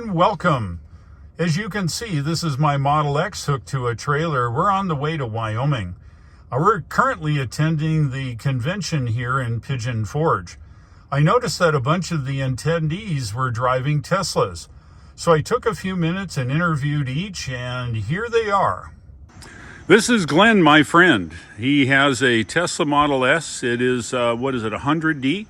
and welcome. As you can see, this is my Model X hooked to a trailer. We're on the way to Wyoming. We're currently attending the convention here in Pigeon Forge. I noticed that a bunch of the attendees were driving Teslas. So I took a few minutes and interviewed each, and here they are. This is Glenn, my friend. He has a Tesla Model S. It is, what is it, 100D?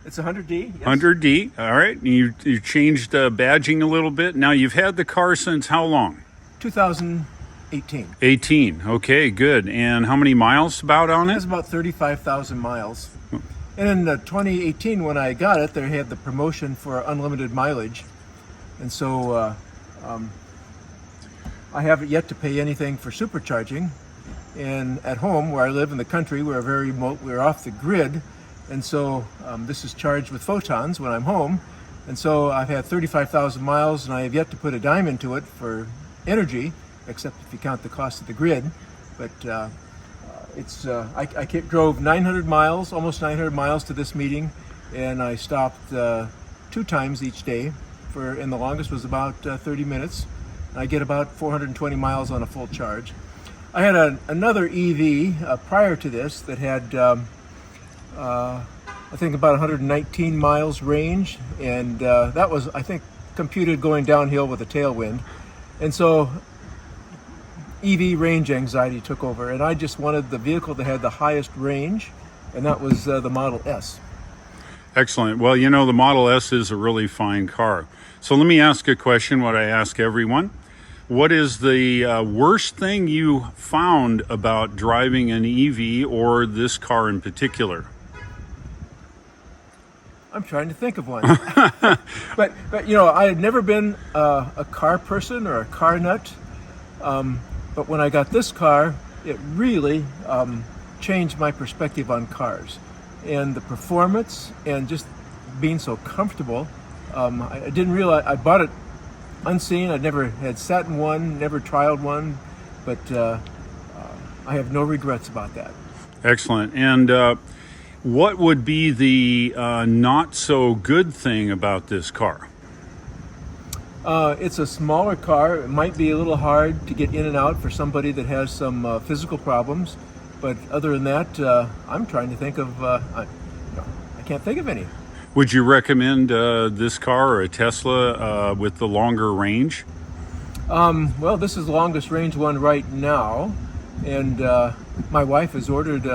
It's 100D, yes. 100D, all right. You changed badging a little bit. Now, you've had the car since how long? 2018. 18, okay, good. And how many miles about on it? It has about 35,000 miles. And in 2018, when I got it, they had the promotion for unlimited mileage. And so I haven't yet to pay anything for supercharging. And at home, where I live in the country, we're very remote, we're off the grid. And so this is charged with photons when I'm home. And so I've had 35,000 miles and I have yet to put a dime into it for energy, except if you count the cost of the grid. But I drove 900 miles, almost 900 miles to this meeting, and I stopped 2 times each day, and the longest was about 30 minutes. I get about 420 miles on a full charge. I had another EV prior to this that had I think about 119 miles range, and that was, I think, computed going downhill with a tailwind. And so EV range anxiety took over, and I just wanted the vehicle that had the highest range, and that was the Model S. Excellent. Well, you know, the Model S is a really fine car. So let me ask a question, what I ask everyone. What is the worst thing you found about driving an EV or this car in particular? I'm trying to think of one. but you know, I had never been a car person or a car nut. But when I got this car, it really changed my perspective on cars and the performance and just being so comfortable. I didn't realize, I bought it unseen. I never had sat in one, never trialed one, but I have no regrets about that. Excellent. And what would be the not so good thing about this car? It's a smaller car. It might be a little hard to get in and out for somebody that has some physical problems. But other than that, I'm trying to think of, I can't think of any. Would you recommend this car or a Tesla with the longer range? Well, this is the longest range one right now. And my wife has ordered,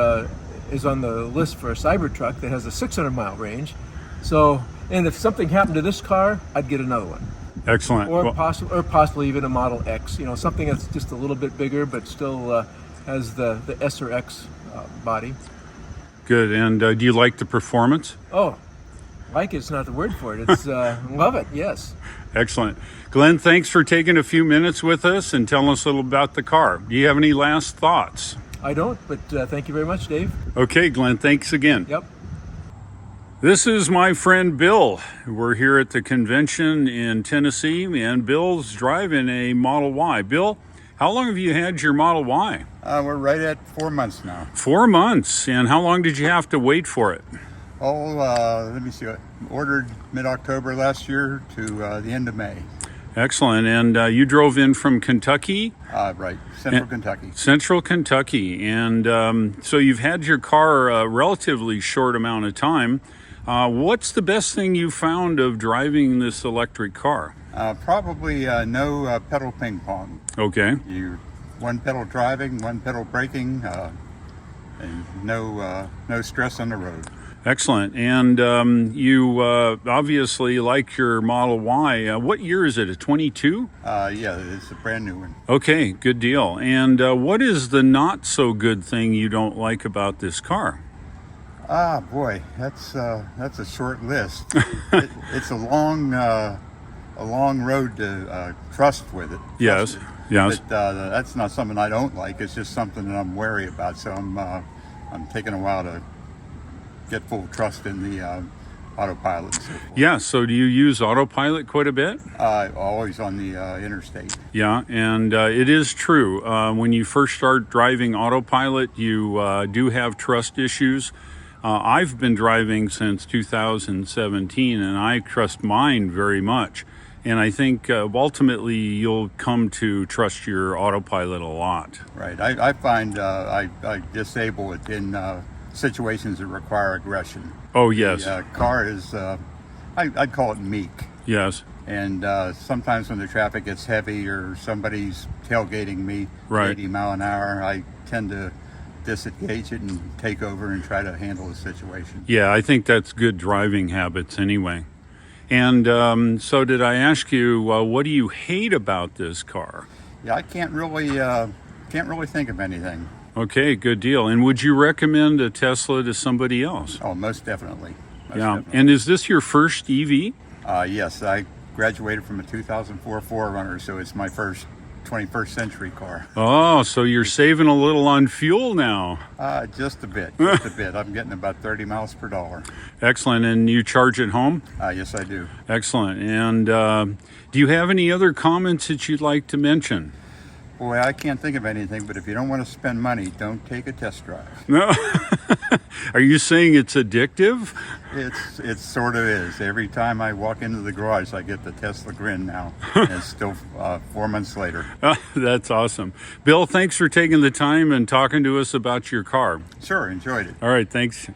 is on the list for a Cybertruck that has a 600-mile range. So, and if something happened to this car, I'd get another one. Excellent. Or possibly even a Model X. You know, something that's just a little bit bigger, but still has the S or X body. Good. And do you like the performance? Oh, like it's not the word for it. It's love it. Yes. Excellent. Glenn, thanks for taking a few minutes with us and telling us a little about the car. Do you have any last thoughts? I don't, but thank you very much, Dave. Okay, Glenn, thanks again. Yep. This is my friend Bill. We're here at the convention in Tennessee, and Bill's driving a Model Y. Bill, how long have you had your Model Y? We're right at 4 months now. 4 months. And how long did you have to wait for it? Oh, let me see. I ordered mid-October last year to the end of May. Excellent. And you drove in from Kentucky? Right, Central Kentucky. Central Kentucky. And so you've had your car a relatively short amount of time. What's the best thing you found of driving this electric car? Probably no pedal ping pong. Okay. You one pedal driving, one pedal braking, and no stress on the road. Excellent. And you obviously like your Model Y. What year is it? A 22? Yeah, it's a brand new one. Okay, good deal. And what is the not so good thing you don't like about this car? Boy, that's a short list. It's a long road to trust with it. Yes, yes. But that's not something I don't like. It's just something that I'm wary about. So I'm taking a while to get full trust in the autopilot. And so forth. Yeah. So do you use autopilot quite a bit? Always on the interstate. Yeah, and it is true. When you first start driving autopilot, you do have trust issues. I've been driving since 2017, and I trust mine very much. And I think ultimately you'll come to trust your autopilot a lot. Right. I find I disable it in situations that require aggression. Oh, yes. The car is, I'd call it meek. Yes. And sometimes when the traffic gets heavy or somebody's tailgating me Right. 80 mile an hour, I tend to disengage it and take over and try to handle the situation. Yeah, I think that's good driving habits anyway. And so did I ask you, what do you hate about this car? Yeah, I can't really think of anything. Okay, good deal. And would you recommend a Tesla to somebody else? Oh, most definitely. Most Yeah. definitely. And is this your first EV? Yes, I graduated from a 2004 4Runner, so it's my first 21st century car. Oh, so you're saving a little on fuel now. Just a bit, just a bit. I'm getting about 30 miles per dollar. Excellent. And you charge at home? Yes, I do. Excellent. And do you have any other comments that you'd like to mention? Boy, I can't think of anything, but if you don't want to spend money, don't take a test drive. No. Are you saying it's addictive? It sort of is. Every time I walk into the garage, I get the Tesla grin now. And it's still 4 months later. That's awesome. Bill, thanks for taking the time and talking to us about your car. Sure, enjoyed it. All right, thanks.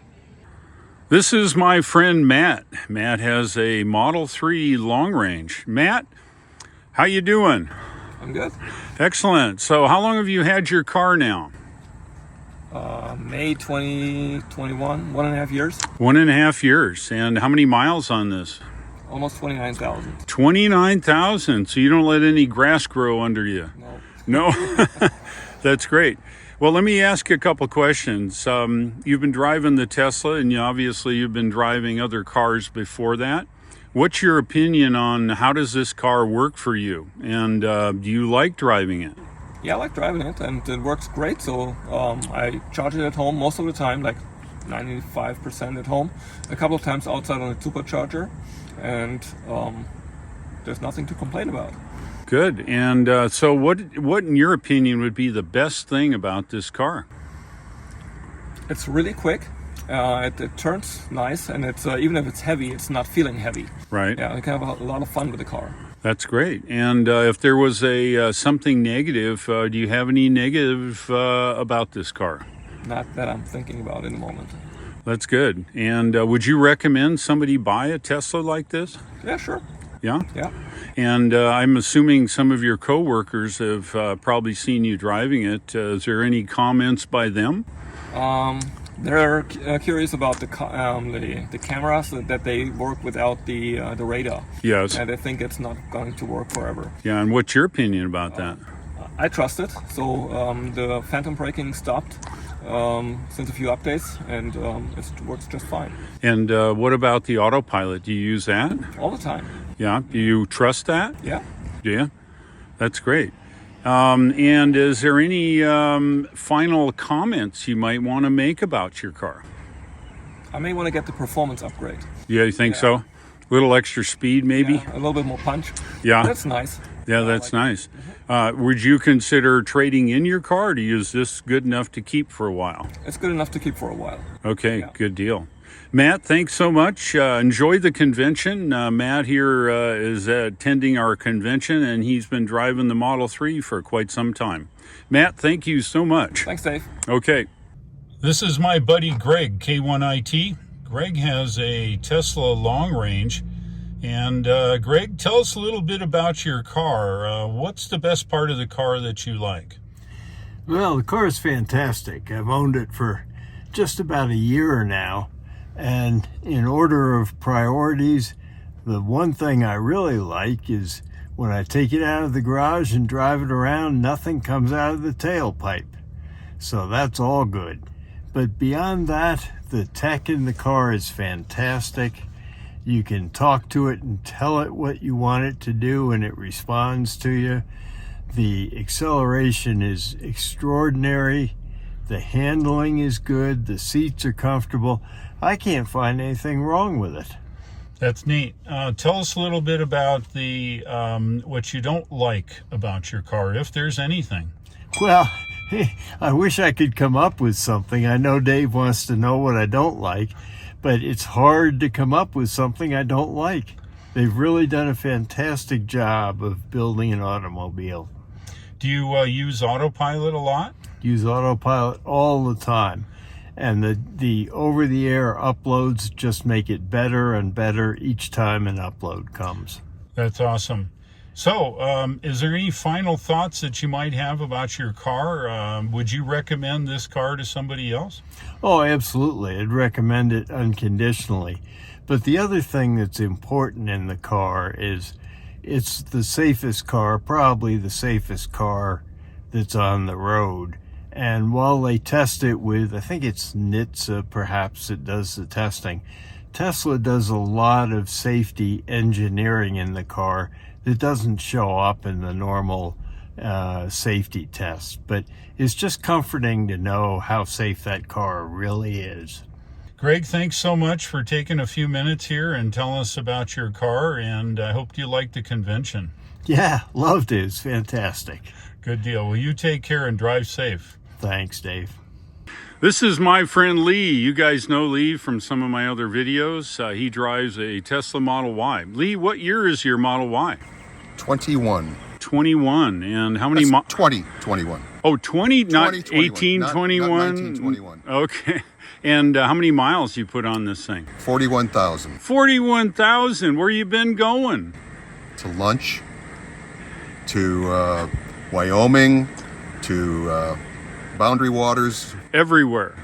This is my friend Matt. Matt has a Model 3 long range. Matt, how you doing? I'm good. Excellent. So how long have you had your car now? May 2021, 1.5 years, 1.5 years. And how many miles on this? almost 29,000. 29,000. So you don't let any grass grow under you? No. No? That's great. Well, let me ask you a couple questions. You've been driving the Tesla, and obviously you've been driving other cars before that. What's your opinion on how does this car work for you? And do you like driving it? Yeah, I like driving it, and it works great. So I charge it at home most of the time, like 95% at home. A couple of times outside on a supercharger, and there's nothing to complain about. Good. And so what in your opinion would be the best thing about this car? It's really quick. It turns nice, and it's even if it's heavy, it's not feeling heavy. Right. Yeah, I can have a lot of fun with the car. That's great. And if there was a something negative, do you have any negative about this car? Not that I'm thinking about in the moment. That's good. And would you recommend somebody buy a Tesla like this? Yeah, sure. Yeah? Yeah. And I'm assuming some of your coworkers have probably seen you driving it. Is there any comments by them? They're curious about the cameras, that they work without the radar. Yes. And they think it's not going to work forever. Yeah, and what's your opinion about that? I trust it. So the phantom braking stopped since a few updates, and it works just fine. And what about the autopilot? Do you use that? All the time. Yeah. Do you trust that? Yeah. Yeah. That's great. And is there any final comments you might want to make about your car? I may want to get the performance upgrade. Yeah, you think so? A little extra speed, maybe? Yeah, a little bit more punch. Yeah. That's nice. Yeah, that's nice. Would you consider trading in your car, or is this good enough to keep for a while? It's good enough to keep for a while. Okay, Yeah. good deal. Matt, thanks so much. Enjoy the convention. Matt here is attending our convention, and he's been driving the Model 3 for quite some time. Matt, thank you so much. Thanks, Dave. Okay. This is my buddy Greg, K1IT. Greg has a Tesla long range. And Greg, tell us a little bit about your car. What's the best part of the car that you like? Well, the car is fantastic. I've owned it for just about a year now. And in order of priorities, the one thing I really like is when I take it out of the garage and drive it around, nothing comes out of the tailpipe. So that's all good. But beyond that, the tech in the car is fantastic. You can talk to it and tell it what you want it to do, and it responds to you. The acceleration is extraordinary. The handling is good. The seats are comfortable. I can't find anything wrong with it. That's neat. Tell us a little bit about the what you don't like about your car, if there's anything. Well, I wish I could come up with something. I know Dave wants to know what I don't like, but it's hard to come up with something I don't like. They've really done a fantastic job of building an automobile. Do you use autopilot a lot? Use autopilot all the time. And the over-the-air uploads just make it better and better each time an upload comes. That's awesome. So, is there any final thoughts that you might have about your car? Would you recommend this car to somebody else? Oh, absolutely. I'd recommend it unconditionally. But the other thing that's important in the car is it's the safest car, probably the safest car that's on the road. And while they test it with, I think it's NHTSA perhaps that does the testing, Tesla does a lot of safety engineering in the car that doesn't show up in the normal safety tests. But it's just comforting to know how safe that car really is. Greg, thanks so much for taking a few minutes here and telling us about your car, and I hope you liked the convention. Yeah, loved it. It's fantastic. Good deal. Well, you take care and drive safe. Thanks, Dave. This is my friend Lee. You guys know Lee from some of my other videos. He drives a Tesla Model Y. Lee, what year is your Model Y? 21. 21. And how many? 21. Oh, 20, not 20, 18, not 21? 19, 21. Okay. And how many miles you put on this thing? 41,000. 41,000. Where you been going? To lunch, to Wyoming, to Boundary Waters. Everywhere.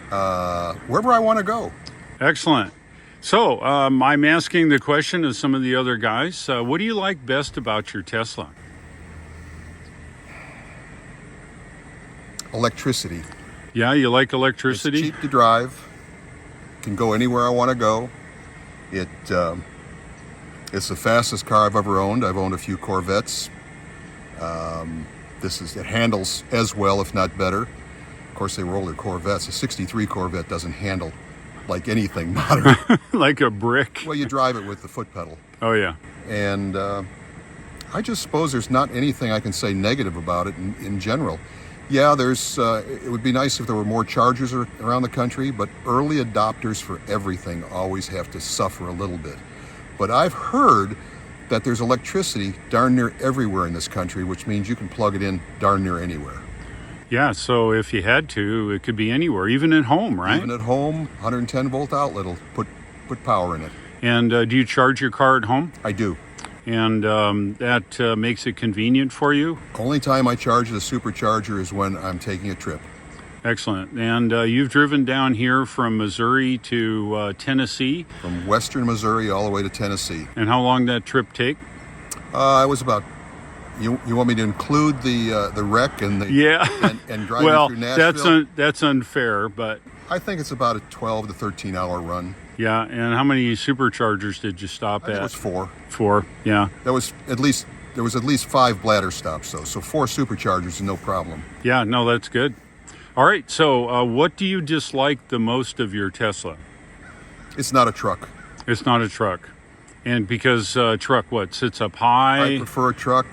Wherever I want to go. Excellent. So I'm asking the question of some of the other guys. What do you like best about your Tesla? Electricity. Yeah, you like electricity? It's cheap to drive. Can go anywhere I want to go. It's the fastest car I've ever owned. I've owned a few Corvettes. It handles as well, if not better. Of course, they were older Corvettes. A 63 Corvette doesn't handle like anything modern. Like a brick. Well, you drive it with the foot pedal. Oh, yeah. And I just suppose there's not anything I can say negative about it in general. Yeah, it would be nice if there were more chargers around the country, but early adopters for everything always have to suffer a little bit. But I've heard that there's electricity darn near everywhere in this country, which means you can plug it in darn near anywhere. Yeah, so if you had to, it could be anywhere, even at home, right? Even at home, 110 volt outlet will put power in it. And do you charge your car at home? I do. And that makes it convenient for you? Only time I charge the supercharger is when I'm taking a trip. Excellent. And you've driven down here from Missouri to Tennessee? From western Missouri all the way to Tennessee. And how long that trip take? I was about... You want me to include the wreck and the and driving well, through Nashville? that's unfair, but I think it's about a 12 to 13 hour run. Yeah, and how many superchargers did you stop at? It was 4. 4, yeah. There was at least 5 bladder stops though, so 4 superchargers is no problem. Yeah, no, that's good. All right, so what do you dislike the most of your Tesla? It's not a truck. It's not a truck, and because truck what sits up high? I prefer a truck.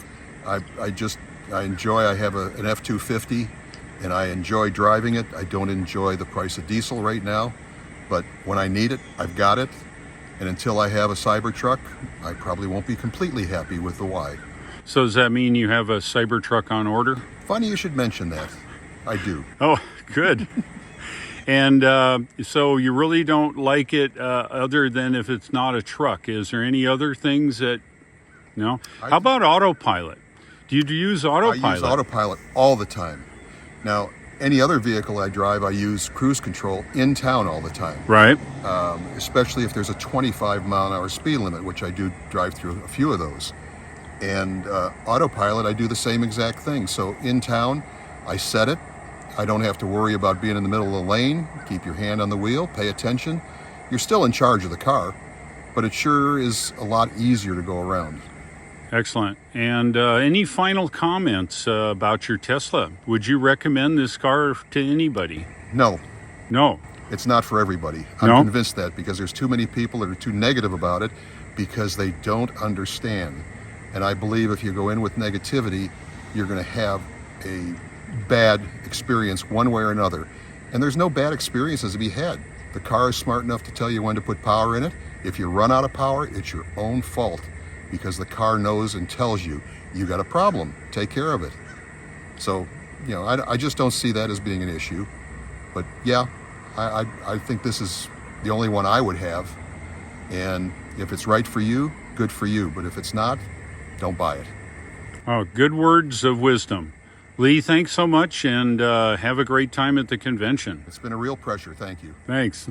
I enjoy. I have an F-250, and I enjoy driving it. I don't enjoy the price of diesel right now, but when I need it, I've got it. And until I have a Cybertruck, I probably won't be completely happy with the Y. So does that mean you have a Cybertruck on order? Funny you should mention that. I do. Oh, good. And so you really don't like it other than if it's not a truck. Is there any other things that, no? How about autopilot? Do you use autopilot? I use autopilot all the time. Now, any other vehicle I drive, I use cruise control in town all the time. Right. Especially if there's a 25-mile-an-hour speed limit, which I do drive through a few of those. And autopilot, I do the same exact thing. So in town, I set it. I don't have to worry about being in the middle of the lane. Keep your hand on the wheel, pay attention. You're still in charge of the car, but it sure is a lot easier to go around. Excellent. And any final comments about your Tesla? Would you recommend this car to anybody? No. No. It's not for everybody. I'm convinced that because there's too many people that are too negative about it because they don't understand. And I believe if you go in with negativity, you're going to have a bad experience one way or another. And there's no bad experiences to be had. The car is smart enough to tell you when to put power in it. If you run out of power, it's your own fault. because the car knows and tells you, you got a problem, take care of it. So, you know, I just don't see that as being an issue. But yeah, I think this is the only one I would have. And if it's right for you, good for you. But if it's not, don't buy it. Oh, good words of wisdom. Lee, thanks so much, and have a great time at the convention. It's been a real pleasure. Thank you. Thanks.